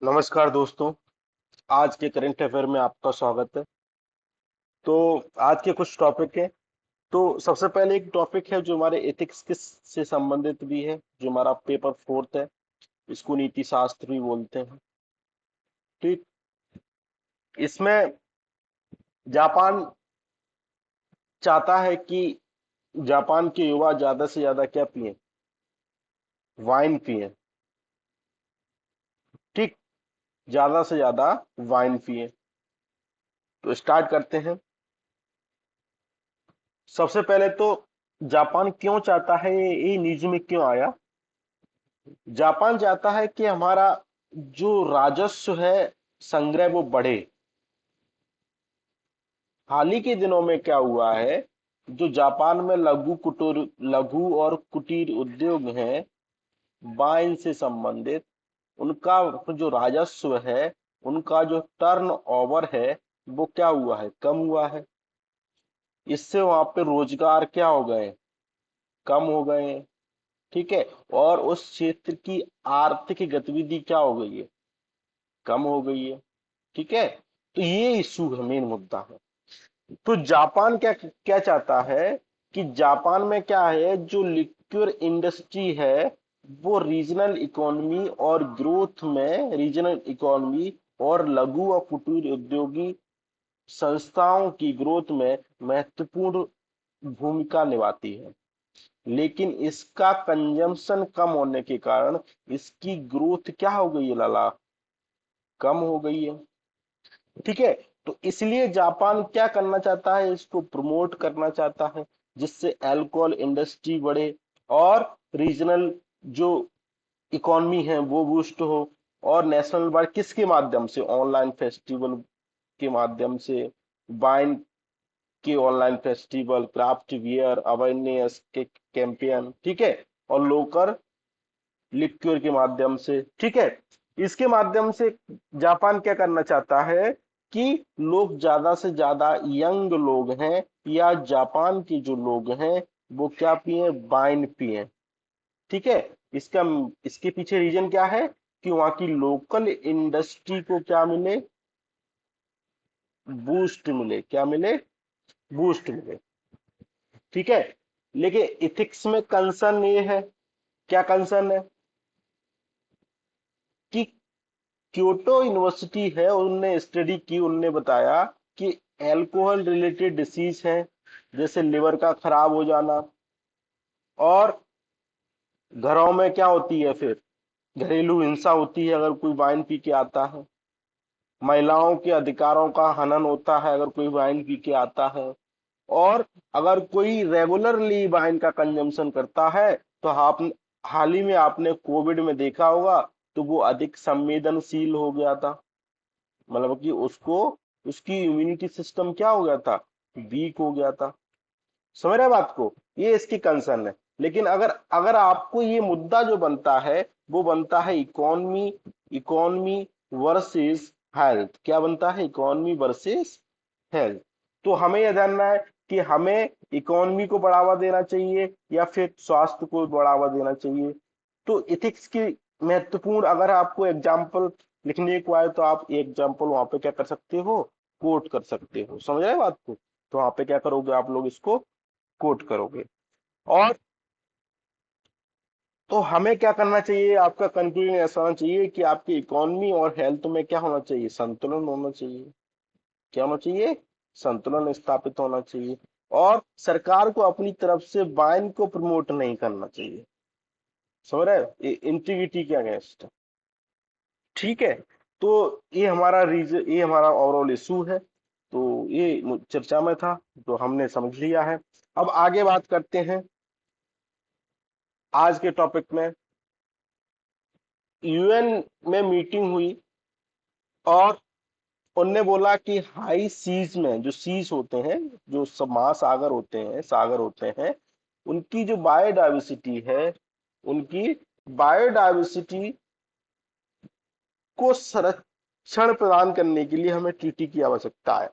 नमस्कार दोस्तों। आज के करंट अफेयर में आपका स्वागत है। तो आज के कुछ टॉपिक है। तो सबसे पहले एक टॉपिक है जो हमारे एथिक्स के से संबंधित भी है, जो हमारा पेपर फोर्थ है। इसको नीति शास्त्र भी बोलते हैं। ठीक। इसमें जापान चाहता है कि जापान के युवा ज्यादा से ज्यादा क्या पिए, वाइन पिए। ठीक। ज्यादा से ज्यादा वाइन पिए। तो स्टार्ट करते हैं। सबसे पहले तो जापान क्यों चाहता है, ये न्यूज में क्यों आया। जापान चाहता है कि हमारा जो राजस्व है, संग्रह, वो बढ़े। हाल ही के दिनों में क्या हुआ है, जो जापान में लघु और कुटीर उद्योग हैं, वाइन से संबंधित, उनका जो राजस्व है, उनका जो टर्न ओवर है, वो क्या हुआ है, कम हुआ है। इससे वहां पे रोजगार क्या हो गए, कम हो गए हैं। ठीक है। और उस क्षेत्र की आर्थिक गतिविधि क्या हो गई है, कम हो गई है। ठीक है। तो ये इशू है, मेन मुद्दा है। तो जापान क्या क्या चाहता है कि जापान में क्या है, जो लिक्विड इंडस्ट्री है, वो रीजनल इकोनॉमी और ग्रोथ में, रीजनल इकोनॉमी और लघु और कुटीर उद्योगी संस्थाओं की ग्रोथ में महत्वपूर्ण भूमिका निभाती है। लेकिन इसका कंजम्पशन कम होने के कारण इसकी ग्रोथ क्या हो गई है लाला, कम हो गई है। ठीक है। तो इसलिए जापान क्या करना चाहता है, इसको प्रमोट करना चाहता है, जिससे अल्कोहल इंडस्ट्री बढ़े और रीजनल जो इकोनॉमी है वो बूस्ट हो। और नेशनल वाइड किसके माध्यम से, ऑनलाइन फेस्टिवल के माध्यम से, वाइन के online festival, craft wear awareness के कैंपेन। ठीक है। और लोकल लिक्विड के माध्यम से। ठीक है। इसके माध्यम से जापान क्या करना चाहता है कि लोग ज्यादा से ज्यादा, यंग लोग हैं या जापान के जो लोग हैं, वो क्या पिए, वाइन पिए। ठीक है। इसका इसके पीछे रीजन क्या है कि वहां की लोकल इंडस्ट्री को क्या मिले, बूस्ट मिले, क्या मिले, बूस्ट मिले। ठीक है। लेकिन इथिक्स में कंसर्न ये है, क्या कंसर्न है कि क्योटो यूनिवर्सिटी है, उनने स्टडी की, उनने बताया कि अल्कोहल रिलेटेड डिसीज है, जैसे लिवर का खराब हो जाना, और घरों में क्या होती है, फिर घरेलू हिंसा होती है अगर कोई वाइन पी के आता है। महिलाओं के अधिकारों का हनन होता है अगर कोई वाइन पी के आता है। और अगर कोई रेगुलरली वाइन का कंजम्पशन करता है, तो आप हाल ही में आपने कोविड में देखा होगा, तो वो अधिक संवेदनशील हो गया था। मतलब कि उसको, उसकी इम्यूनिटी सिस्टम क्या हो गया था, वीक हो गया था। समझ रहे हैं बात को, ये इसकी कंसर्न है। लेकिन अगर अगर आपको ये मुद्दा जो बनता है, वो बनता है इकोनॉमी, इकोनॉमी वर्सेस हेल्थ। क्या बनता है, इकोनॉमी वर्सेस हेल्थ। तो हमें यह जानना है कि हमें इकोनॉमी को बढ़ावा देना चाहिए या फिर स्वास्थ्य को बढ़ावा देना चाहिए। तो इथिक्स की महत्वपूर्ण, अगर आपको एग्जाम्पल लिखने को आए, तो आप एग्जाम्पल वहां पे क्या कर सकते हो, कोट कर सकते हो। समझ रहे हैं बात को। तो वहां पे क्या करोगे, आप लोग इसको कोट करोगे। और तो हमें क्या करना चाहिए, आपका कंक्लूजन ऐसा होना चाहिए कि आपकी इकोनॉमी और हेल्थ में क्या होना चाहिए, संतुलन होना चाहिए। क्या होना चाहिए, संतुलन स्थापित होना चाहिए। और सरकार को अपनी तरफ से वाइन को प्रमोट नहीं करना चाहिए। समझ रहे हो, इंटीग्रिटी के अगेंस्ट। ठीक है। तो ये हमारा रीजन, ये हमारा ओवरऑल इशू है। तो ये चर्चा में था, तो हमने समझ लिया है। अब आगे बात करते हैं। आज के टॉपिक में यूएन में मीटिंग हुई, और उनने बोला कि हाई सीज में, जो सीज होते हैं, जो सब महासागर होते हैं, सागर होते हैं, उनकी जो बायोडायवर्सिटी है, उनकी बायोडायवर्सिटी को संरक्षण प्रदान करने के लिए हमें ट्रीटी की आवश्यकता है,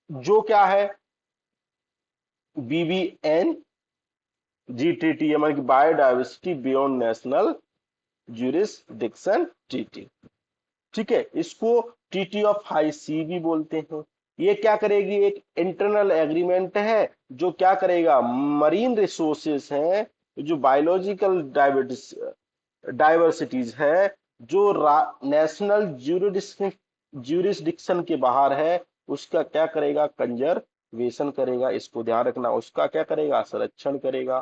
जो क्या है, बीबीएन जी ट्रीटी, मतलब biodiversity beyond national jurisdiction treaty. ठीक है, इसको ट्रीटी ऑफ हाई सी भी बोलते हैं। ये क्या करेगी, एक इंटरनल एग्रीमेंट है जो क्या करेगा, मरीन रिसोर्सेस हैं, जो बायोलॉजिकल डाइवर्सिटीज है, जो नेशनल ज्यूरिस्डिक्शन के बाहर है, उसका क्या करेगा, कंजर्वेशन करेगा। इसको ध्यान रखना, उसका क्या करेगा, संरक्षण करेगा।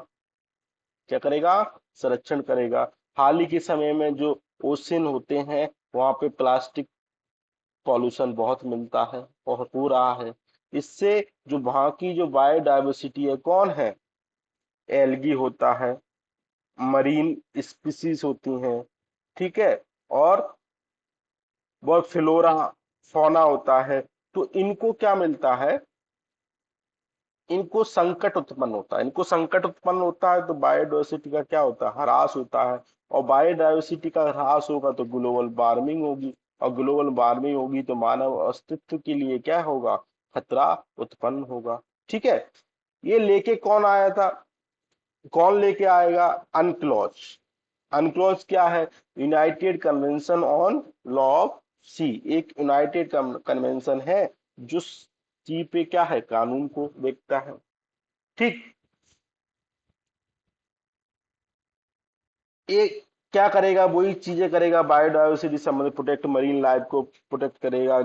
क्या करेगा, संरक्षण करेगा। हाल ही के समय में जो ओशन होते हैं, वहां पे प्लास्टिक पॉल्यूशन बहुत मिलता है और हो रहा है। इससे जो वहां की जो बायोडायवर्सिटी है, कौन है, एल्गी होता है, मरीन स्पीसीज होती हैं, ठीक है, और बहुत फ्लोरा फौना होता है। तो इनको क्या मिलता है, इनको संकट उत्पन्न होता है। इनको संकट उत्पन्न होता है तो बायोडायवर्सिटी का क्या होता है, ह्रास होता है। और बायोडायवर्सिटी का ह्रास होगा तो ग्लोबल वार्मिंग होगी, और ग्लोबल वार्मिंग होगी तो मानव अस्तित्व के लिए क्या होगा, खतरा उत्पन्न होगा। ठीक है, ये लेके कौन आया था, कौन लेके आएगा, अनक्लॉज। अनक्लॉज क्या है, united convention on law of sea, एक यूनाइटेड कन्वेंशन है जो सी पे क्या है, कानून को देखता है। ठीक, ये क्या करेगा, वही चीजें करेगा, बायोडायवर्सिटी संबंधित प्रोटेक्ट मरीन लाइफ को प्रोटेक्ट करेगा,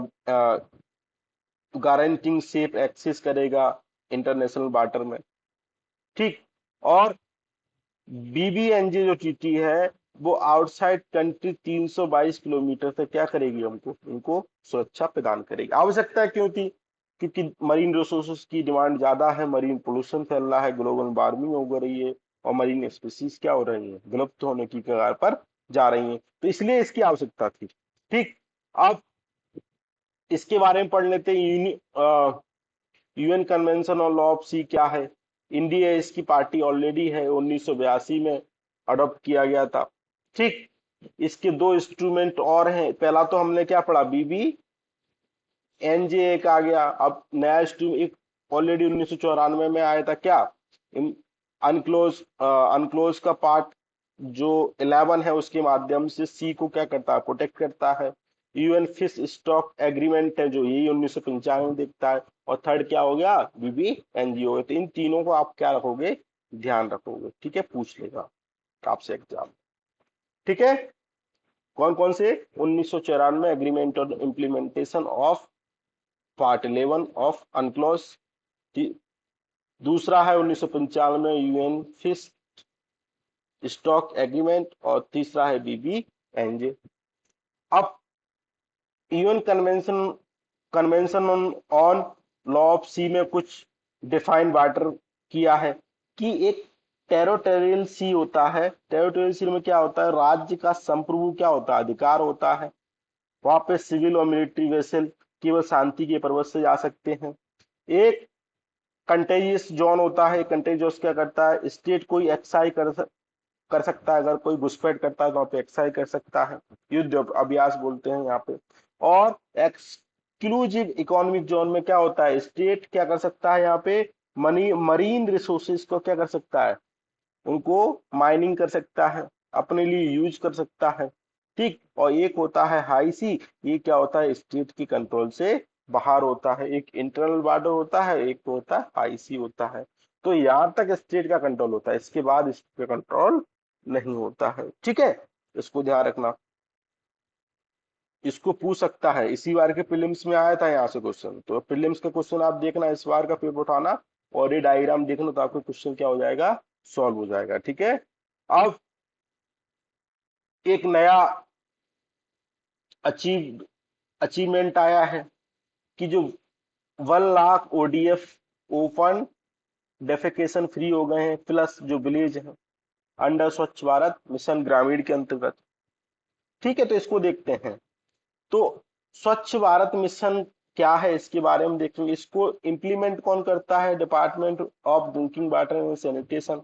गारंटिंग सेफ एक्सेस करेगा इंटरनेशनल वाटर में। ठीक, और बीबीएनजे जो टीटी है, वो आउटसाइड कंट्री 322 किलोमीटर से क्या करेगी, हमको उनको सुरक्षा प्रदान करेगी। आवश्यकता क्यों थी, क्योंकि मरीन रिसोर्सेज की डिमांड ज्यादा है, मरीन पोल्यूशन फैल रहा है, ग्लोबल वार्मिंग हो रही है, और मरीन स्पीसीज क्या हो रही है, विलुप्त होने की कगार पर जा रही है, तो इसलिए इसकी आवश्यकता थी। ठीक, अब इसके बारे में पढ़ लेते हैं। UN convention on law of sea क्या है। इंडिया इसकी पार्टी ऑलरेडी है, 1982 में अडॉप्ट किया गया था। ठीक, इसके दो इंस्ट्रूमेंट और हैं। पहला तो हमने क्या पढ़ा, बीबी एनजे एक आ गया। अब नया इंस्ट्रूमेंट एक ऑलरेडी 1994 में आया था, क्या, अनक्लोज अनक्लोज का पार्ट जो 11 है, उसके माध्यम से सी को क्या करता है, प्रोटेक्ट करता है। यूएन फिश स्टॉक एग्रीमेंट है जो यही 1995 में देखता है। और थर्ड क्या हो गया, बीबी एनजीओ। तो इन तीनों को आप क्या रखोगे, ध्यान रखोगे। ठीक है, पूछ लेगा आपसे एग्जाम। ठीक है, कौन कौन से, 1994 एग्रीमेंट और implementation of part 11 of unclose. दूसरा है 1995 में यूएन फिश स्टॉक एग्रीमेंट, और तीसरा है बीबी एनजे। अब UN convention convention on law of sea में कुछ डिफाइन वाटर किया है कि एक टेरिटोरियल सी होता है। टेरिटोरियल सी में क्या होता है, राज्य का संप्रभु क्या होता है, अधिकार होता है। वहां पे सिविल और मिलिट्री वेसल केवल शांति के पर्पज से जा सकते हैं। एक कंटेजियस जोन होता है। कंटेजियस क्या करता है, स्टेट कोई एक्साई कर सकता है, अगर कोई घुसपैठ करता है तो वहां पे एक्साई कर सकता है, युद्ध अभ्यास बोलते हैं यहाँ पे। और एक्सक्लूसिव इकोनॉमिक जोन में क्या होता है, स्टेट क्या कर सकता है, यहाँ पे मरीन रिसोर्सेज को क्या कर सकता है, उनको माइनिंग कर सकता है, अपने लिए यूज कर सकता है। ठीक, और एक होता है हाई सी, ये क्या होता है, स्टेट की कंट्रोल से बाहर होता है। एक इंटरनल बॉर्डर होता है, एक होता है हाई सी होता है। तो यहां तक स्टेट का कंट्रोल होता है, इसके बाद इस पे कंट्रोल नहीं होता है। ठीक है, इसको ध्यान रखना। इसको पूछ सकता है, इसी बार के प्रीलिम्स में आया था यहाँ से क्वेश्चन, तो प्रीलिम्स का क्वेश्चन आप देखना, इस बार का पेपर उठाना और ये डायग्राम देखना, तो आपको क्वेश्चन क्या हो जाएगा, सॉल्व हो जाएगा। ठीक है, अब एक नया अचीवमेंट आया है कि जो 1 lakh ODF open defecation free हो गए हैं, प्लस जो विलेज है अंडर स्वच्छ भारत मिशन ग्रामीण के अंतर्गत। ठीक है, तो इसको देखते हैं। तो स्वच्छ भारत मिशन क्या है, इसके बारे में देखेंगे। इसको इम्प्लीमेंट कौन करता है, department of drinking water and sanitation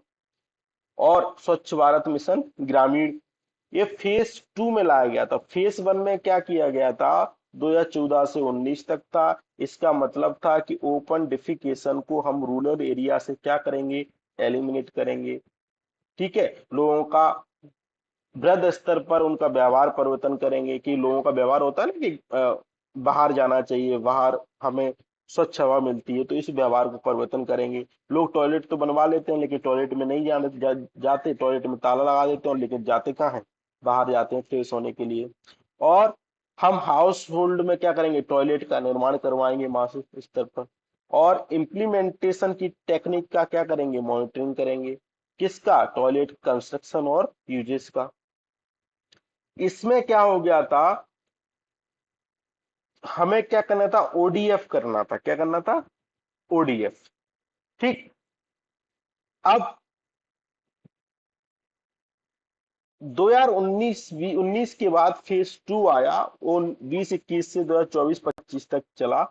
और स्वच्छ भारत मिशन ग्रामीण। ये फेज 2 में लाया गया था। फेज 1 में क्या किया गया था, 2014 से 19 तक था। इसका मतलब था कि ओपन डिफिकेशन को हम रूरल एरिया से क्या करेंगे, एलिमिनेट करेंगे। ठीक है, लोगों का वृहद स्तर पर उनका व्यवहार परिवर्तन करेंगे, कि लोगों का व्यवहार होता है ना कि बाहर जाना चाहिए, बाहर हमें स्वच्छ हवा मिलती है, तो इस व्यवहार को परिवर्तन करेंगे। लोग टॉयलेट तो बनवा लेते हैं लेकिन टॉयलेट में नहीं जाते, टॉयलेट में ताला लगा देते हैं, और लेकिन जाते कहाँ हैं, बाहर जाते हैं फ्रेश होने के लिए। और हम हाउस होल्ड में क्या करेंगे, टॉयलेट का निर्माण करवाएंगे मासिक स्तर पर। और इम्प्लीमेंटेशन की टेक्निक का क्या करेंगे, मॉनिटरिंग करेंगे। किसका, टॉयलेट कंस्ट्रक्शन और यूजेस का। इसमें क्या हो गया था, हमें क्या करना था, ओडीएफ करना था। क्या करना था, ओडीएफ। ठीक। अब 2019 19 के बाद फेज 2 आया, वो 2021 से 2024-25 तक चला।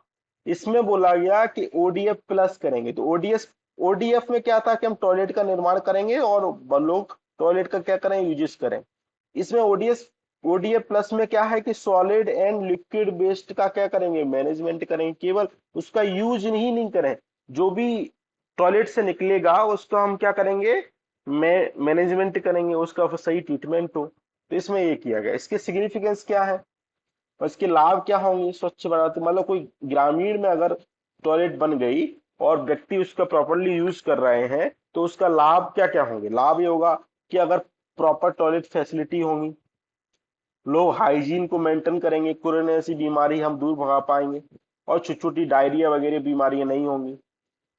इसमें बोला गया कि ओडीएफ प्लस करेंगे। तो ओडीएफ में क्या था कि हम टॉयलेट का निर्माण करेंगे और लोग टॉयलेट का क्या करें, यूजेस करें। इसमें ओडीएफ प्लस में क्या है कि सॉलिड एंड लिक्विड वेस्ट का क्या करेंगे, मैनेजमेंट करेंगे। केवल उसका यूज नहीं करें, जो भी टॉयलेट से निकलेगा उसका हम क्या करेंगे, मैनेजमेंट करेंगे, उसका सही ट्रीटमेंट हो। तो इसमें ये किया गया। इसके सिग्निफिकेंस क्या है और इसके लाभ क्या होंगे स्वच्छ भारत, मतलब कोई ग्रामीण में अगर टॉयलेट बन गई और व्यक्ति उसका प्रॉपरली यूज कर रहे हैं, तो उसका लाभ क्या क्या होंगे। लाभ ये होगा कि अगर प्रॉपर टॉयलेट फैसिलिटी होंगी, लोग हाइजीन को मेंटेन करेंगे, कोरोना ऐसी बीमारी हम दूर भगा पाएंगे, और छोटी छोटी डायरिया वगैरह बीमारियां नहीं होंगी,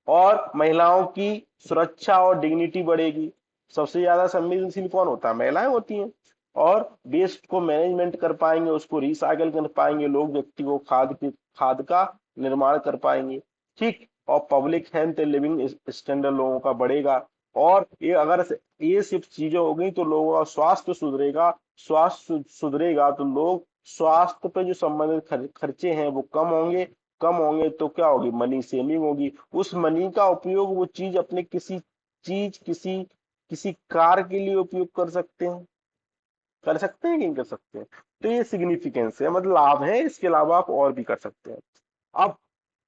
और महिलाओं की सुरक्षा और डिग्निटी बढ़ेगी। सबसे ज्यादा संवेदनशील कौन होता है, महिलाएं होती हैं। और वेस्ट को मैनेजमेंट कर पाएंगे, उसको रिसाइकल कर पाएंगे लोग, व्यक्ति को खाद का निर्माण कर पाएंगे। ठीक। और पब्लिक हेल्थ लिविंग स्टैंडर्ड लोगों का बढ़ेगा। और ये अगर ये सिर्फ चीजें हो गई तो लोगों का स्वास्थ्य सुधरेगा। स्वास्थ्य सुधरेगा तो लोग स्वास्थ्य पे जो संबंधित खर्चे हैं वो कम होंगे तो क्या होगी, मनी सेविंग होगी। उस मनी का उपयोग वो चीज अपने किसी किसी कार के लिए उपयोग कर सकते हैं कि नहीं कर सकते हैं। तो ये सिग्निफिकेंस है, मतलब लाभ है। इसके अलावा आप और भी कर सकते हैं। अब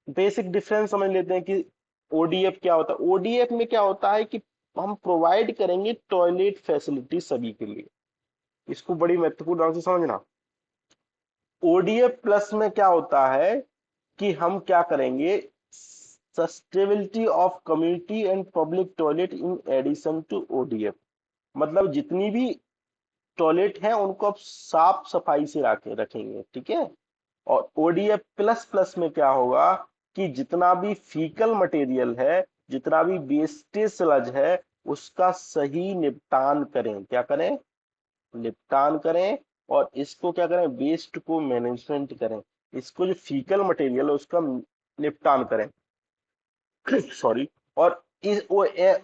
बेसिक डिफरेंस समझ लेते हैं कि ओडीएफ क्या होता है। ओडीएफ में क्या होता है कि हम प्रोवाइड करेंगे टॉयलेट फैसिलिटी सभी के लिए। इसको बड़ी महत्वपूर्ण ढंग से समझना। ओडीएफ प्लस में क्या होता है कि हम क्या करेंगे, sustainability of community and public toilet in addition to ODF. मतलब जितनी भी टॉयलेट है उनको अब साफ सफाई से रखेंगे। ठीक है। और ओडीएफ प्लस प्लस में क्या होगा कि जितना भी फीकल मटेरियल है, जितना भी वेस्टेज स्लज है, उसका सही निपटान करें। क्या करें, निपटान करें। और इसको क्या करें, वेस्ट को मैनेजमेंट करें। इसको जो फीकल मटेरियल है उसका निपटान करें। सॉरी। और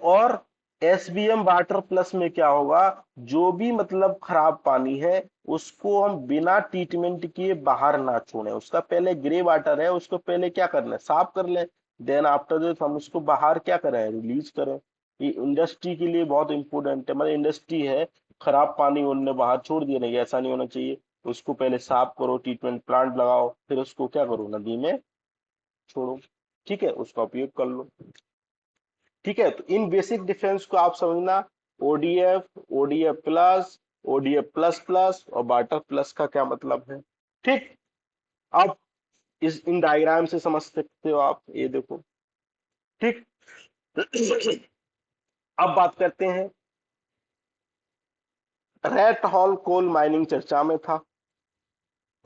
और एसबीएम वाटर प्लस में क्या होगा, जो भी मतलब खराब पानी है उसको हम बिना ट्रीटमेंट किए बाहर ना छोड़ें। उसका पहले ग्रे वाटर है, उसको पहले क्या करना है, साफ कर लें। देन आफ्टर दैट हम उसको बाहर क्या करें, रिलीज करें। ये इंडस्ट्री के लिए बहुत इंपॉर्टेंट है। मतलब इंडस्ट्री है, खराब पानी उनने बाहर छोड़ दिया, नहीं ऐसा नहीं होना चाहिए। उसको पहले साफ करो, ट्रीटमेंट प्लांट लगाओ, फिर उसको क्या करो, नदी में छोड़ो। ठीक है, उसका उपयोग कर लो। ठीक है। तो इन बेसिक डिफरेंस को आप समझना। ODF, ODF plus, ODF plus plus और वाटर प्लस का क्या मतलब है। ठीक। अब इस इन डायग्राम से समझ सकते हो आप, ये देखो। ठीक। अब बात करते हैं, रेट हॉल कोल माइनिंग चर्चा में था।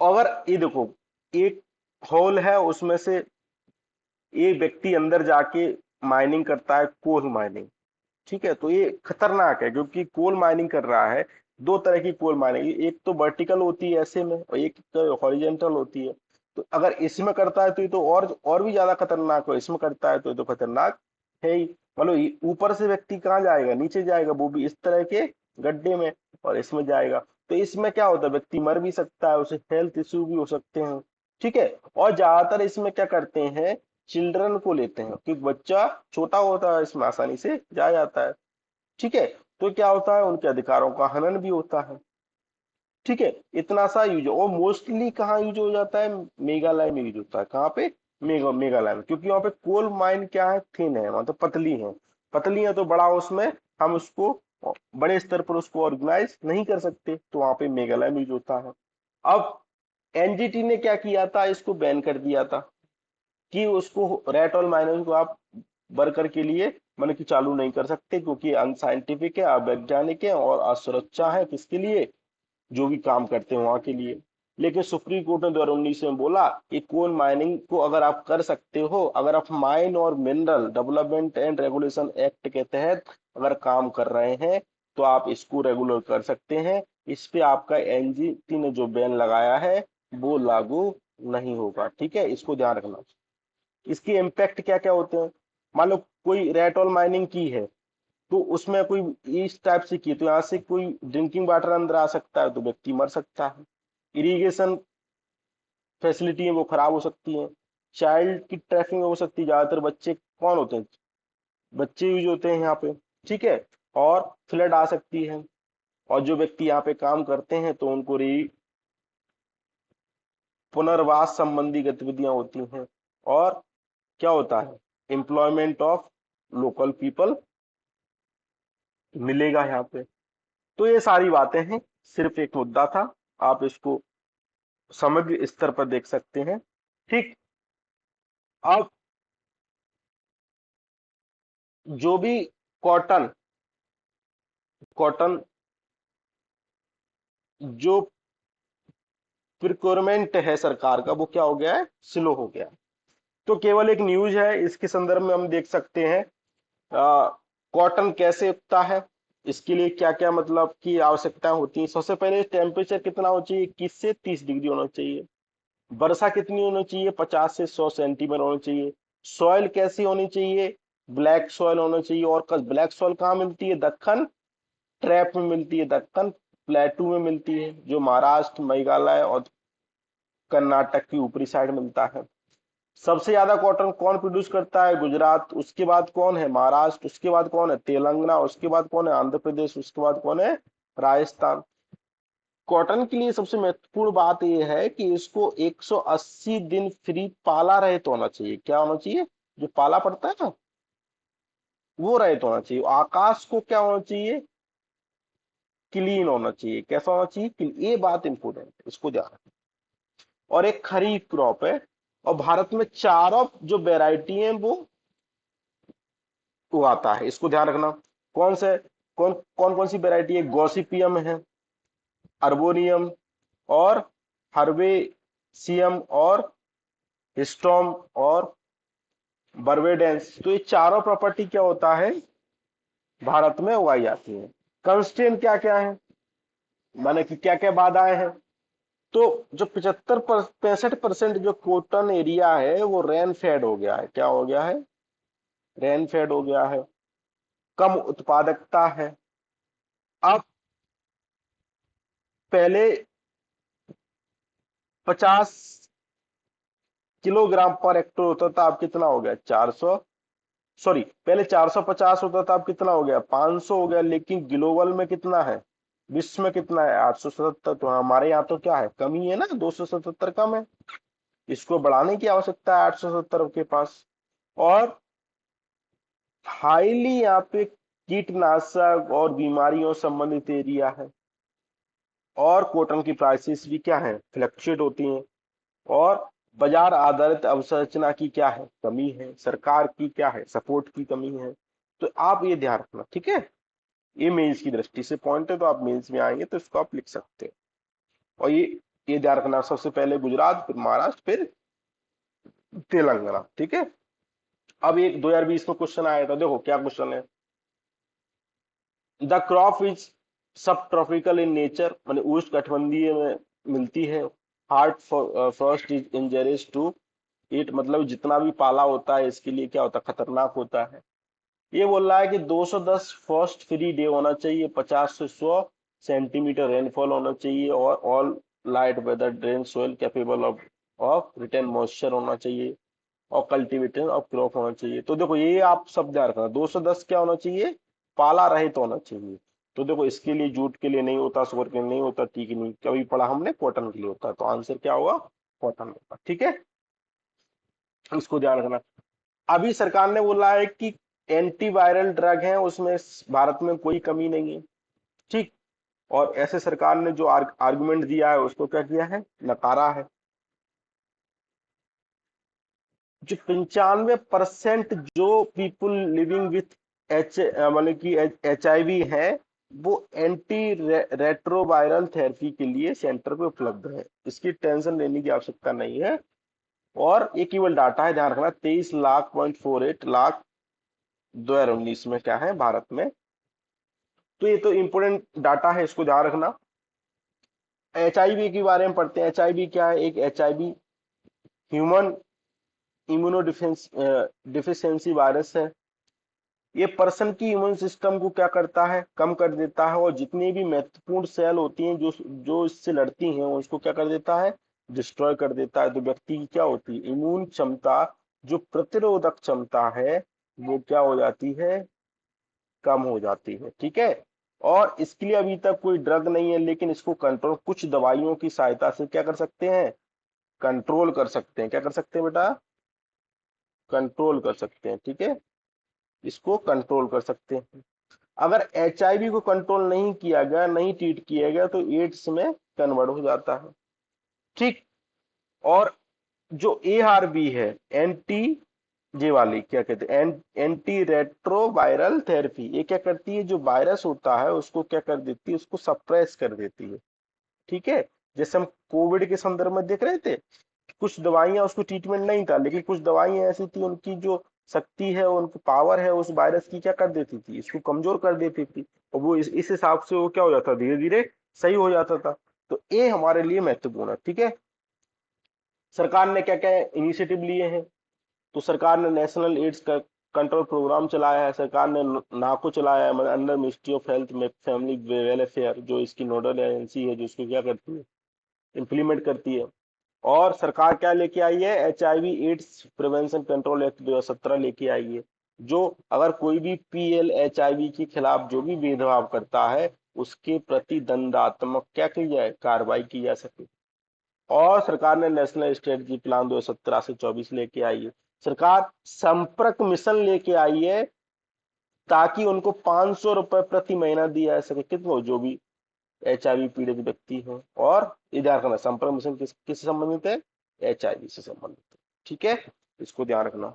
अगर ये देखो, एक हॉल है, उसमें से एक व्यक्ति अंदर जाके माइनिंग करता है, कोल माइनिंग। ठीक है। तो ये खतरनाक है क्योंकि कोल माइनिंग कर रहा है। दो तरह की कोल माइनिंग, एक तो वर्टिकल होती है ऐसे में, और एक तो हॉरिजेंटल होती है। तो अगर इसमें करता है तो ये तो और भी ज्यादा खतरनाक हो, इसमें करता है तो ये तो खतरनाक है ही। मतलब ऊपर से व्यक्ति कहाँ जाएगा, नीचे जाएगा, वो भी इस तरह के गड्ढे में, और इसमें जाएगा। तो इसमें क्या होता है, व्यक्ति मर भी सकता है, उसे हेल्थ इश्यू भी हो सकते हैं। ठीक है। और ज्यादातर इसमें क्या करते हैं, चिल्ड्रन को लेते हैं, क्योंकि बच्चा छोटा होता है, इसमें आसानी से जा जाता है। ठीक है। तो क्या होता है, उनके अधिकारों का हनन भी होता है। ठीक है। इतना सा यूज, और मोस्टली कहाँ यूज हो जाता है, मेघालय में यूज होता है। कहाँ पे, मेघालय में, क्योंकि वहाँ पे कोल माइन क्या है, थिन है, मतलब पतली है। पतली है तो बड़ा उसमें हम उसको बड़े स्तर पर उसको ऑर्गेनाइज नहीं कर सकते, तो वहां पे मेघालय यूज होता है। अब एनजीटी ने क्या किया था, इसको बैन कर दिया था कि उसको रेट और माइनस को आप वर्कर के लिए मतलब कि चालू नहीं कर सकते, क्योंकि अनसाइंटिफिक है, अवैज्ञानिक है और असुरक्षा है किसके लिए, जो भी काम करते हैं वहां के लिए। लेकिन सुप्रीम कोर्ट ने 2019 में बोला कि कोल माइनिंग को अगर आप कर सकते हो, अगर आप माइन और mineral development and regulation act के तहत अगर काम कर रहे हैं, तो आप इसको रेगुलर कर सकते हैं। इस पे आपका एनजीटी ने जो बैन लगाया है वो लागू नहीं होगा। ठीक है, इसको ध्यान रखना। इसके इम्पैक्ट क्या क्या होते हैं, मान लो कोई रेट और माइनिंग की है, तो उसमें कोई इस टाइप से की, तो यहाँ से कोई ड्रिंकिंग वाटर अंदर आ सकता है तो व्यक्ति मर सकता है। इरिगेशन फैसिलिटी है वो खराब हो सकती है। चाइल्ड की ट्रैफिकिंग हो सकती है, ज्यादातर बच्चे कौन होते हैं, बच्चे यूज होते हैं यहाँ पे। ठीक है, और फ्लड आ सकती है, और जो व्यक्ति यहाँ पे काम करते हैं तो उनको पुनर्वास संबंधी गतिविधियां होती हैं। और क्या होता है, एम्प्लॉयमेंट ऑफ लोकल पीपल मिलेगा यहाँ पे। तो ये सारी बातें हैं, सिर्फ एक मुद्दा था, आप इसको समग्र स्तर पर देख सकते हैं। ठीक, अब जो भी कॉटन कॉटन जो प्रिक्योरमेंट है सरकार का, वो क्या हो गया है, स्लो हो गया है। तो केवल एक न्यूज है, इसके संदर्भ में हम देख सकते हैं कॉटन कैसे उगता है, इसके लिए क्या क्या मतलब की आवश्यकताएं होती है। सबसे पहले टेम्परेचर कितना होना चाहिए, 21 से 30 डिग्री होना चाहिए। वर्षा कितनी होनी चाहिए, 50 से 100 सेंटीमीटर होनी चाहिए। सॉइल कैसी होनी चाहिए, ब्लैक सॉइल होना चाहिए। और ब्लैक सॉइल कहाँ मिलती है, दक्कन ट्रैप में मिलती है, दक्कन प्लेटू में मिलती है, जो महाराष्ट्र, मेघालय और कर्नाटक की ऊपरी साइड मिलता है। सबसे ज्यादा कॉटन कौन प्रोड्यूस करता है, गुजरात, उसके बाद कौन है, महाराष्ट्र, उसके बाद कौन है, तेलंगाना, उसके बाद कौन है, आंध्र प्रदेश, उसके बाद कौन है, राजस्थान। कॉटन के लिए सबसे महत्वपूर्ण बात यह है कि इसको 180 दिन फ्री पाला रहित होना चाहिए। क्या होना चाहिए, जो पाला पड़ता है ना, वो रहित होना चाहिए। आकाश को क्या होना चाहिए, क्लीन होना चाहिए। कैसा होना चाहिए, ये बात इंपॉर्टेंट है, इसको ध्यान रखना। और एक खरीफ क्रॉप है, और भारत में चारों जो वेराइटी है वो उगाता है, इसको ध्यान रखना। कौन से कौन कौन कौन सी वेराइटी है, गॉसिपियम है, अर्बोनियम और हर्बेसियम और हिस्टोम और बर्वेडेंस। तो ये चारों प्रॉपर्टी क्या होता है, भारत में उगाई जाती है। कंस्ट्रेंट क्या क्या है, माने कि क्या क्या बाधाएं हैं। तो जो 65% जो कोटन एरिया है वो रेन फेड हो गया है। क्या हो गया है, रेन फेड हो गया है। कम उत्पादकता है। अब पहले 50 किलोग्राम पर हेक्टेयर होता था, अब कितना हो गया, 400, सॉरी पहले 450 होता था, अब कितना हो गया, 500 हो गया। लेकिन ग्लोबल में कितना है, विश्व में कितना है, 877। तो हमारे यहाँ तो क्या है, कमी है ना, 277 कम है। इसको बढ़ाने की आवश्यकता है 870 के पास। और हाईली यहाँ पे कीटनाशक और बीमारियों संबंधित एरिया है। और कॉटन की प्राइसेस भी क्या है, फ्लक्चुएट होती हैं। और बाजार आधारित अवसंरचना की क्या है, कमी है। सरकार की क्या है, सपोर्ट की कमी है। तो आप ये ध्यान रखना, ठीक है। ये मेंस की दृष्टि से पॉइंट है, तो आप मेंस में आएंगे तो इसको आप लिख सकते हैं। और ये ध्यान रखना, सबसे पहले गुजरात, फिर महाराष्ट्र, फिर तेलंगाना। ठीक है। अब एक 2020 में क्वेश्चन आया था, देखो क्या क्वेश्चन है। The crop is subtropical in nature, माने उष्ण कटिबंधीय में मिलती है। Hard frost is injurious to it, मतलब जितना भी पाला होता है इसके लिए क्या होता है, खतरनाक होता है। ये बोल रहा है कि 210 फर्स्ट फ्री डे होना चाहिए, 50 से 100 सेंटीमीटर रेनफॉल होना चाहिए, और all light weather drain soil capable of retain moisture होना चाहिए, और कल्टीवेशन ऑफ क्रॉप होना चाहिए। तो देखो ये आप सब ध्यान रखना, 210 क्या होना चाहिए, पाला रहित होना चाहिए। तो देखो इसके लिए जूट के लिए नहीं होता, सुअर के लिए नहीं होता, ठीक नहीं, कभी पढ़ा हमने, कॉटन के लिए होता है। तो आंसर क्या होगा, कॉटन होगा। ठीक है, इसको ध्यान रखना। अभी सरकार ने बोला है कि एंटीवायरल ड्रग हैं उसमें भारत में कोई कमी नहीं है। ठीक। और ऐसे सरकार ने जो आर्गुमेंट दिया है उसको क्या किया है, नकारा है। जो 95% जो पीपुल लिविंग विथ मतलब कि HIV है, वो एंटी रेट्रोवायरल थेरेपी के लिए सेंटर पे उपलब्ध है, इसकी टेंशन लेने की आवश्यकता नहीं है। और ये केवल डाटा है, ध्यान रखना, 23 लाख 48 लाख 2019 में क्या है भारत में। तो ये तो इंपोर्टेंट डाटा है, इसको ध्यान रखना। HIV के बारे में पढ़ते हैं। HIV क्या है? एक HIV human immuno deficiency virus है। ये पर्सन की इम्यून सिस्टम को क्या करता है, कम कर देता है, और जितनी भी महत्वपूर्ण सेल होती हैं जो जो इससे लड़ती हैं उसको क्या कर देता है, डिस्ट्रॉय कर देता है। तो व्यक्ति की क्या होती है, इम्यून क्षमता, जो प्रतिरोधक क्षमता है, वो क्या हो जाती है, कम हो जाती है। ठीक है। और इसके लिए अभी तक कोई ड्रग नहीं है, लेकिन इसको कंट्रोल कुछ दवाइयों की सहायता से क्या कर सकते हैं, कंट्रोल कर सकते हैं। क्या कर सकते हैं बेटा, कंट्रोल कर सकते हैं। ठीक है, इसको कंट्रोल कर सकते हैं। अगर HIV को कंट्रोल नहीं किया गया, नहीं ट्रीट किया गया, तो एड्स में कन्वर्ट हो जाता है। ठीक। और जो ARV है, एंटी, ये वाली क्या कहते हैं, एंटी रेट्रोवायरल थेरेपी, ये क्या करती है, जो वायरस होता है उसको क्या कर देती है, उसको सप्रेस कर देती है। ठीक है। जैसे हम कोविड के संदर्भ में देख रहे थे, कुछ दवाइयां, उसको ट्रीटमेंट नहीं था, लेकिन कुछ दवाइयां ऐसी थी, उनकी जो शक्ति है, उनकी पावर है, उस वायरस की क्या कर देती थी, इसको कमजोर कर देती थी। और वो इस हिसाब से वो क्या हो जाता, धीरे धीरे सही हो जाता था। तो ये हमारे लिए महत्वपूर्ण है। ठीक है। सरकार ने क्या क्या इनिशिएटिव लिए हैं? तो सरकार ने नेशनल एड्स का कंट्रोल प्रोग्राम चलाया है, सरकार ने नाको चलाया है, मतलब अंडर मिनिस्ट्री ऑफ हेल्थ में फैमिली वेलफेयर, जो इसकी नोडल एजेंसी है, जो इसको क्या करती है, इंप्लीमेंट करती है। और सरकार क्या लेके आई है, HIV AIDS prevention control act 2017 लेके आई है, जो अगर कोई भी PL HIV के खिलाफ जो भी भेदभाव करता है, उसके प्रति दंडात्मक क्या की जाए, कार्रवाई की जा सके। और सरकार ने नेशनल स्ट्रेटजी प्लान 2017 से 24 लेके आई है। सरकार संपर्क मिशन लेके आई है, ताकि उनको 500 रुपए प्रति महीना दिया जा सके, कितनों, जो भी HIV पीड़ित व्यक्ति हो। और ध्यान रखना, संपर्क मिशन किससे संबंधित है, HIV से संबंधित है। ठीक है, इसको ध्यान रखना।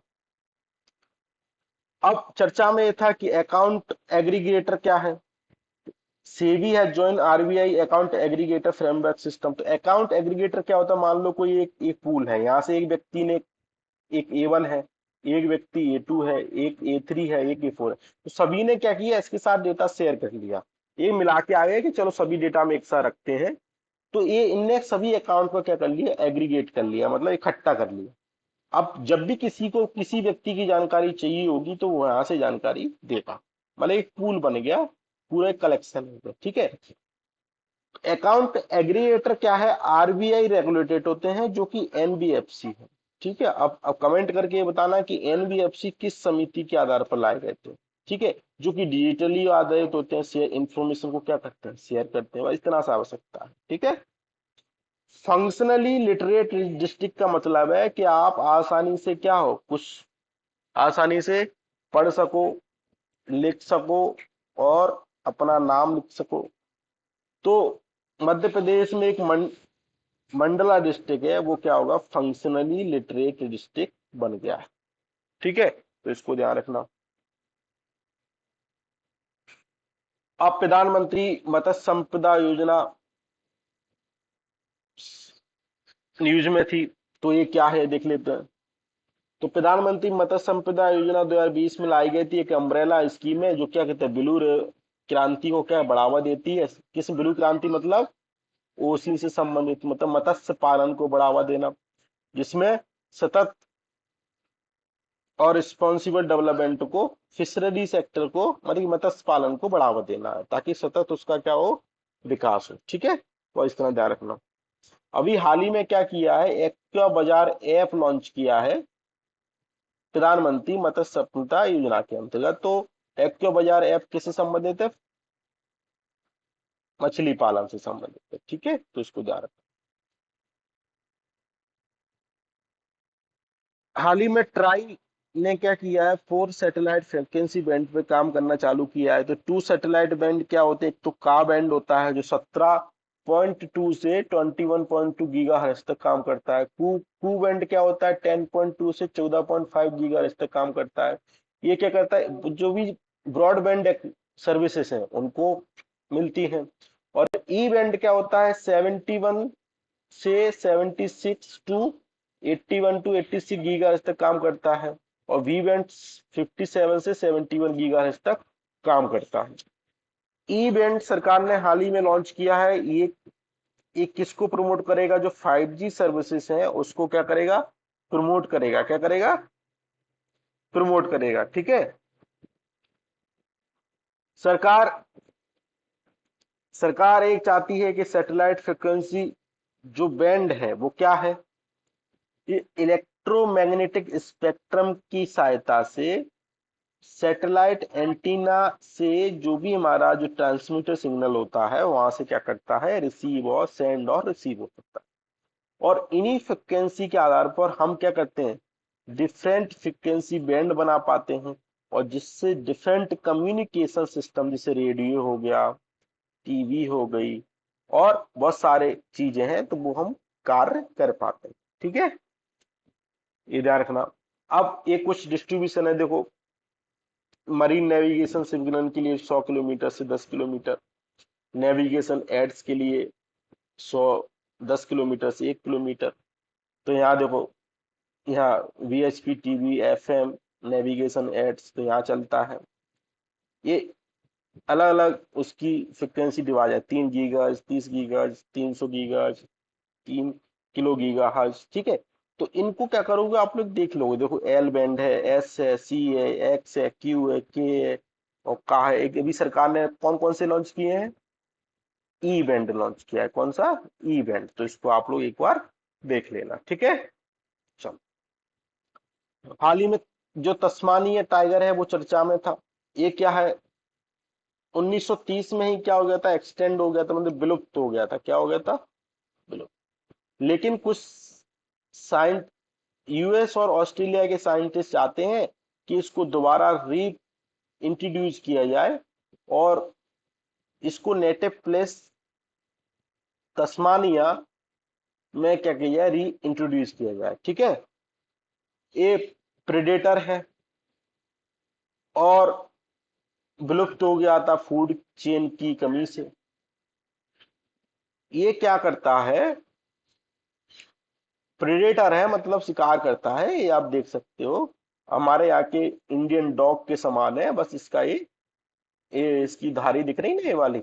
अब चर्चा में ये था कि अकाउंट एग्रीगेटर क्या है। सेबी है join RBI account aggregator framework system. तो अकाउंट एग्रीगेटर क्या होता है, मान लो कोई एक एक पूल है, यहाँ से एक व्यक्ति ने, एक A1 है, एक व्यक्ति A2 है, एक A3 है, एक A4 है, तो सभी ने क्या किया, इसके साथ डेटा शेयर कर लिया। ये मिला के आ गए कि चलो सभी डेटा में एक साथ रखते हैं। तो ये इनने सभी अकाउंट को क्या कर लिया, एग्रीगेट कर लिया, मतलब इकट्ठा कर लिया। अब जब भी किसी को किसी व्यक्ति की जानकारी चाहिए होगी, तो वो यहाँ से जानकारी देगा, मतलब एक पूल बन गया, पूरा एक कलेक्शन हो गया। ठीक है। अकाउंट एग्रीगेटर क्या है, RBI रेगुलेटेड होते हैं, जो कि NBFC है। ठीक है। अब कमेंट करके ये बताना कि NBFC किस समिति के आधार पर लाए गए थे। ठीक है। जो कि डिजिटली आधारित होते हैं, शेयर इंफॉर्मेशन को क्या करते हैं, शेयर करते हैं, बस इतना सा आवश्यकता है। ठीक है। फंक्शनली लिटरेट डिस्ट्रिक्ट का मतलब है कि आप आसानी से क्या हो, कुछ आसानी से पढ़ सको, लिख सको, और अपना नाम लिख सको। तो मध्य प्रदेश में एक मंडला डिस्ट्रिक्ट है, वो क्या होगा, फंक्शनली लिटरेट डिस्ट्रिक्ट बन गया है। ठीक है, तो इसको ध्यान रखना। अब प्रधानमंत्री मत्स्य संपदा योजना न्यूज में थी, तो ये क्या है देख लेते हैं। तो प्रधानमंत्री मत्स्य संपदा योजना 2020 में लाई गई थी, एक अम्ब्रेला स्कीम है, जो क्या कहते हैं, ब्लू क्रांति को क्या बढ़ावा देती है। किस ब्लू क्रांति, मतलब ओसी से संबंधित, मतलब मत्स्य पालन को बढ़ावा देना, जिसमें सतत और रिस्पॉन्सिबल डेवलपमेंट को, फिशरी सेक्टर को, मतलब कि मत्स्य पालन को बढ़ावा देना है, ताकि सतत उसका क्या हो, विकास हो। ठीक है, तो इस तरह ध्यान रखना। अभी हाल ही में क्या किया है, एक्वा बाजार ऐप लॉन्च किया है प्रधानमंत्री मत्स्य संपदा योजना के अंतर्गत। तो एक्वा बाजार ऐप किससे संबंधित है, मछली पालन से संबंधित है। ठीक है, तो इसको ध्यान रखना। हाल ही में ट्राई ने क्या किया है, 4 सैटेलाइट फ्रिक्वेंसी बैंड पे काम करना चालू किया है। तो 2 सैटेलाइट बैंड क्या होते हैं, एक तो का बैंड होता है जो 17.2 से 21.2 गीगाहर्ट्ज तक काम करता है। कू कू बैंड क्या होता है, 10.2 से 14.5 गीगाहर्ट्ज तक काम करता है। ये क्या करता है, जो भी ब्रॉडबैंड सर्विसेज हैं उनको मिलती हैं। और ई बैंड क्या होता है, 71 से 76 टू 81 टू 86 गीगाहर्ट्ज तक काम करता है। और वी बैंड 57 से 71 गीगाहर्ट्ज तक काम करता है। ई बैंड सरकार ने हाल ही में लॉन्च किया है। ये किसको प्रमोट करेगा, जो 5G सर्विसेज हैं उसको क्या करेगा, प्रमोट करेगा। क्या करेगा, प्रमोट करेगा। ठीक है। सरकार सरकार एक चाहती है कि सैटेलाइट फ्रिक्वेंसी जो बैंड है वो क्या है, ये इलेक्ट्रोमैग्नेटिक स्पेक्ट्रम की सहायता से सैटेलाइट एंटीना से जो भी हमारा जो ट्रांसमीटर सिग्नल होता है वहां से क्या करता है, रिसीव और सेंड और रिसीव हो सकता है। और इन्हीं फ्रिक्वेंसी के आधार पर हम क्या करते हैं, डिफरेंट फ्रिक्वेंसी बैंड बना पाते हैं। और जिससे डिफरेंट कम्युनिकेशन सिस्टम, जैसे रेडियो हो गया, टीवी हो गई, और बहुत सारे चीजें हैं, तो वो हम कार्य कर पाते हैं। ठीक है, ये ध्यान रखना। अब ये कुछ डिस्ट्रीब्यूशन है, देखो। मरीन नेविगेशन सिग्नल के लिए 100 किलोमीटर से 10 किलोमीटर, नेविगेशन एड्स के लिए 100 10 किलोमीटर से 1 किलोमीटर। तो यहाँ देखो, यहाँ VHP TV FM navigation aids तो यहाँ चलता है। ये अलग अलग उसकी फ्रिक्वेंसी डिवाइड है, 3 gigahertz, 30 gigahertz, 300 gigahertz, 3 kilo gigahertz. ठीक है। तो इनको क्या करोगे, आप लोग देख लोगे। देखो, एल बैंड है, एस है, सी है, एक्स है, क्यू है, के है, और का है। एक अभी सरकार ने कौन कौन से लॉन्च किए हैं, ई बैंड लॉन्च किया है। कौन सा, ई बैंड। तो इसको आप लोग एक बार देख लेना। ठीक है। चलो, हाल ही में जो तस्मानिया टाइगर है वो चर्चा में था। ये क्या है, 1930 में ही क्या हो गया था, एक्सटेंड हो गया था, मतलब विलुप्त हो गया था। क्या हो गया था, विलुप्त। लेकिन कुछ साइंस, यूएस और ऑस्ट्रेलिया के साइंटिस्ट चाहते हैं कि इसको दोबारा री इंट्रोड्यूस किया जाए और इसको नेटिव प्लेस तस्मानिया में क्या किया जाए, री इंट्रोड्यूस किया जाए। ठीक है। ये प्रेडेटर है और विलुप्त हो गया था फूड चेन की कमी से। ये क्या करता है, प्रेडेटर है मतलब शिकार करता है। ये आप देख सकते हो, हमारे यहाँ के इंडियन डॉग के समान है, बस इसका ये इसकी धारी दिख रही ना, ये वाली,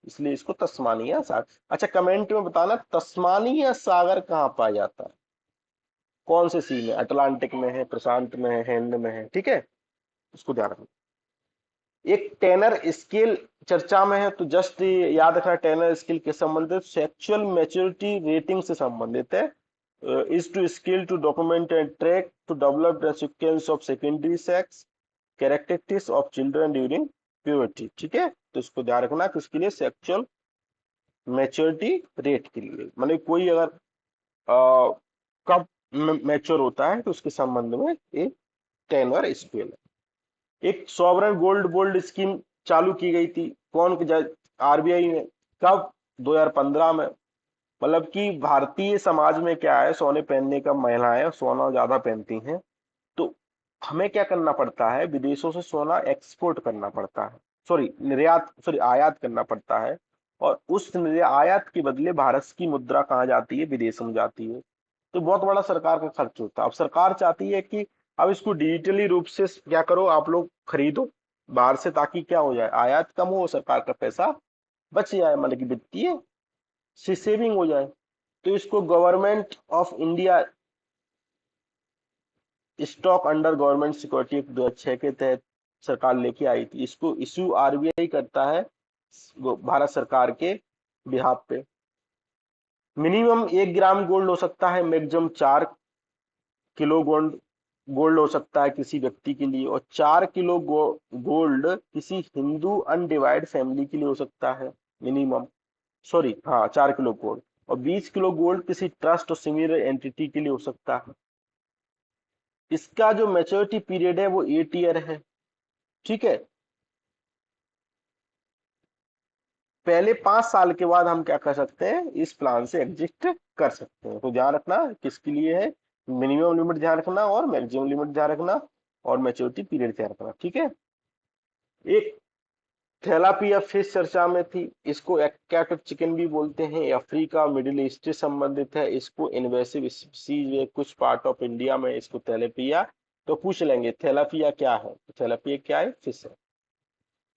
इसलिए इसको तस्मानिया सागर। अच्छा, कमेंट में बताना, तस्मानिया सागर कहाँ पाया जाता है, कौन से सी में, अटलांटिक में है, प्रशांत में है, हिंद में है। ठीक है, उसको ध्यान रखना। एक टेनर स्केल चर्चा में है, तो जस्ट याद रखना, टेनर स्केल के संबंधित सेक्सुअल मैच्योरिटी रेटिंग से संबंधित है। Is to skill to document and track to develop the sequence of secondary sex characteristics of children during puberty. ठीक है, तो इसको ध्यान रखना, किसके लिए, सेक्सुअल मैच्योरिटी रेट के लिए, मतलब कोई अगर कब मैच्योर होता है तो उसके संबंध में एक टेनर स्केल है। एक सॉवरेन गोल्ड बोल्ड स्कीम चालू की गई थी, कौन, आरबीआई ने, कब, 2015 में। मतलब कि भारतीय समाज में क्या है, सोने पहनने का, महिलाएं सोना ज्यादा पहनती हैं, तो हमें क्या करना पड़ता है, विदेशों से सोना एक्सपोर्ट करना पड़ता है, सॉरी निर्यात, सॉरी आयात करना पड़ता है। और उस आयात के बदले भारत की मुद्रा कहाँ जाती है, विदेश में जाती है। तो बहुत बड़ा सरकार का खर्च होता है। अब सरकार चाहती है कि अब इसको डिजिटली रूप से क्या करो, आप लोग खरीदो बाहर से, ताकि क्या हो जाए, आयात कम हो, सरकार का पैसा बच जाए, मतलब कि वित्तीय से सेविंग हो जाए। तो इसको government of India stock under government security act 2006 के तहत सरकार लेके आई थी। इसको इश्यू आरबीआई करता है भारत सरकार के बिहाफ पे। मिनिमम 1 ग्राम गोल्ड हो सकता है, मैक्सिमम 4 किलो गोल्ड गोल्ड हो सकता है किसी व्यक्ति के लिए, और 4 किलो गोल्ड किसी हिंदू अनडिवाइड फैमिली के लिए हो सकता है मिनिमम, सॉरी हाँ, 4 किलो गोल्ड। और 20 किलो गोल्ड किसी ट्रस्ट और सिमिलर एंटिटी के लिए हो सकता है। इसका जो मैच्योरिटी पीरियड है वो 8 ईयर है। ठीक है, पहले 5 साल के बाद हम क्या कर सकते हैं, इस प्लान से एग्जिट कर सकते हैं। तो ध्यान रखना किसके लिए है, मिनिमम लिमिट ध्यान रखना और मैक्सिमम लिमिट ध्यान रखना और मैच्योरिटी पीरियड ध्यान रखना। ठीक है, एक थैलापिया फिश चर्चा में थी, इसको एक्वाटिक चिकन भी बोलते हैं, अफ्रीका मिडिल ईस्ट से संबंधित है, इसको इन्वेसिव स्पीसीज है, कुछ पार्ट ऑफ इंडिया में इसको थैलेपिया। तो पूछ लेंगे थैलापिया क्या है, तो थैलापिया क्या है, फिश है।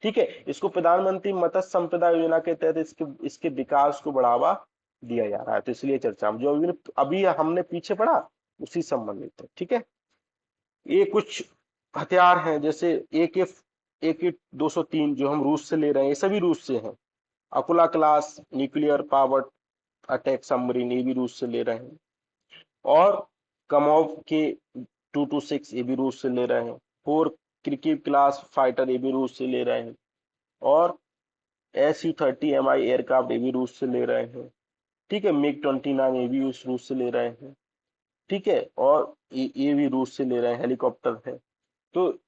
ठीक है, इसको प्रधानमंत्री मत्स्य संपदा योजना के तहत इसके इसके विकास को बढ़ावा दिया जा रहा है, तो इसलिए चर्चा में जो अभी अभी हमने पीछे पढ़ा उसी संबंधित है। ठीक है, ये कुछ हथियार हैं, जैसे AK-203 जो हम रूस से ले रहे हैं, ये सभी रूस से हैं। Akula class nuclear powered attack submarine, ये भी रूस से ले रहे हैं। और कमोव के 226 ये भी रूस से ले रहे हैं। 4 क्रिकेट क्लास फाइटर ये भी रूस से ले रहे हैं। और SU-30MI एयरक्राफ्ट ये भी रूस से ले रहे हैं। ठीक है, MiG-29 ये भी उस रूस से ले रहे हैं। ठीक है, और ये भी रूस से ले रहे हैं, हेलीकॉप्टर है। तो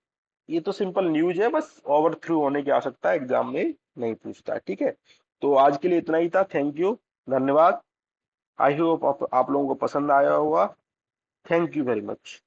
ये तो सिंपल न्यूज है, बस ओवर थ्रू होने की आवश्यकता है, एग्जाम में नहीं पूछता है। ठीक है, तो आज के लिए इतना ही था। थैंक यू, धन्यवाद। आई होप आप लोगों को पसंद आया होगा। Thank you very much.